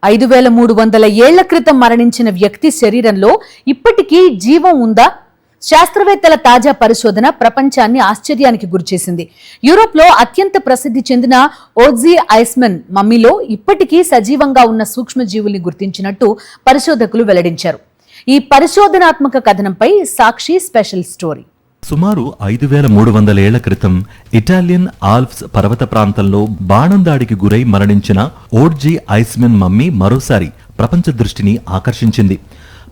5300 ఏళ్ల క్రితం మరణించిన వ్యక్తి శరీరంలో ఇప్పటికీ జీవం ఉందా? శాస్త్రవేత్తల తాజా పరిశోధన ప్రపంచాన్ని ఆశ్చర్యానికి గురిచేసింది. యూరోప్లో అత్యంత ప్రసిద్ధి చెందిన ఓడ్జీ ఐస్మన్ మమ్మీలో ఇప్పటికీ సజీవంగా ఉన్న సూక్ష్మజీవుల్ని గుర్తించినట్టు పరిశోధకులు వెల్లడించారు. ఈ పరిశోధనాత్మక కథనంపై సాక్షి స్పెషల్ స్టోరీ. సుమారు 5300 ఏళ్ల క్రితం ఇటాలియన్ ఆల్ప్స్ పర్వత ప్రాంతంలో బాణం దాడికి గురై మరణించిన ఓడ్జీ ఐస్మన్ మమ్మీ మరోసారి ప్రపంచ దృష్టిని ఆకర్షించింది.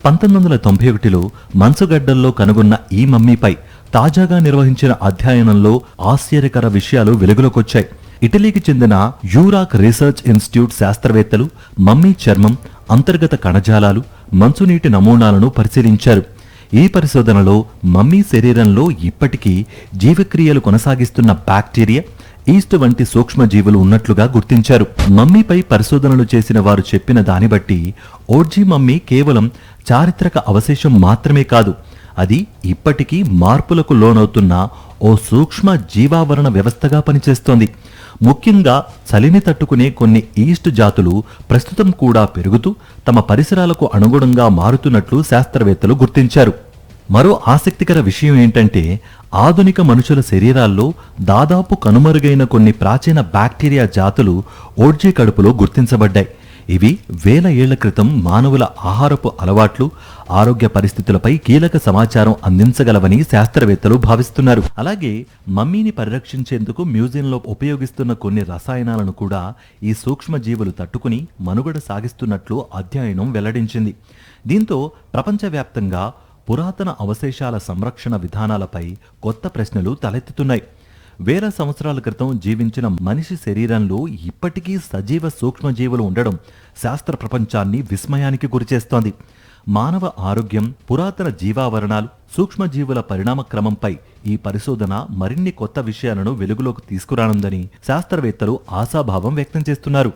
1991లో మంచుగడ్డల్లో కనుగొన్న ఈ మమ్మీపై తాజాగా నిర్వహించిన అధ్యయనంలో ఆశ్చర్యకర విషయాలు వెలుగులోకొచ్చాయి. ఇటలీకి చెందిన యూరాక్ రీసెర్చ్ ఇన్స్టిట్యూట్ శాస్త్రవేత్తలు మమ్మీ చర్మం, అంతర్గత కణజాలాలు, మంచునీటి నమూనాలను పరిశీలించారు. ఈ పరిశోధనలో మమ్మీ శరీరంలో ఇప్పటికీ జీవక్రియలు కొనసాగిస్తున్న బ్యాక్టీరియా, ఈస్ట్ వంటి సూక్ష్మజీవులు ఉన్నట్లుగా గుర్తించారు. మమ్మీపై పరిశోధనలు చేసిన వారు చెప్పిన దాన్ని బట్టి ఓడ్జీ మమ్మీ కేవలం చారిత్రక అవశేషం మాత్రమే కాదు, అది ఇప్పటికీ మార్పులకు లోనవుతున్న ఓ సూక్ష్మ జీవావరణ వ్యవస్థగా పనిచేస్తోంది. ముఖ్యంగా చలిని తట్టుకునే కొన్ని ఈస్ట్ జాతులు ప్రస్తుతం కూడా పెరుగుతూ తమ పరిసరాలకు అనుగుణంగా మారుతున్నట్లు శాస్త్రవేత్తలు గుర్తించారు. మరో ఆసక్తికర విషయం ఏంటంటే, ఆధునిక మనుషుల శరీరాల్లో దాదాపు కనుమరుగైన కొన్ని ప్రాచీన బ్యాక్టీరియా జాతులు ఓడ్జీ కడుపులో గుర్తించబడ్డాయి. ఇవి వేల ఏళ్ల క్రితం మానవుల ఆహారపు అలవాట్లు, ఆరోగ్య పరిస్థితులపై కీలక సమాచారం అందించగలవని శాస్త్రవేత్తలు భావిస్తున్నారు. అలాగే మమ్మీని పరిరక్షించేందుకు మ్యూజియంలో ఉపయోగిస్తున్న కొన్ని రసాయనాలను కూడా ఈ సూక్ష్మజీవులు తట్టుకుని మనుగడ సాగిస్తున్నట్లు అధ్యయనం వెల్లడించింది. దీంతో ప్రపంచవ్యాప్తంగా పురాతన అవశేషాల సంరక్షణ విధానాలపై కొత్త ప్రశ్నలు తలెత్తుతున్నాయి. వేల సంవత్సరాల క్రితం జీవించిన మనిషి శరీరంలో ఇప్పటికీ సజీవ సూక్ష్మజీవులు ఉండడం శాస్త్ర ప్రపంచాన్ని విస్మయానికి గురిచేస్తోంది. మానవ ఆరోగ్యం, పురాతన జీవావరణాలు, సూక్ష్మజీవుల పరిణామ క్రమంపై ఈ పరిశోధన మరిన్ని కొత్త విషయాలను వెలుగులోకి తీసుకురానుందని శాస్త్రవేత్తలు ఆశాభావం వ్యక్తం చేస్తున్నారు.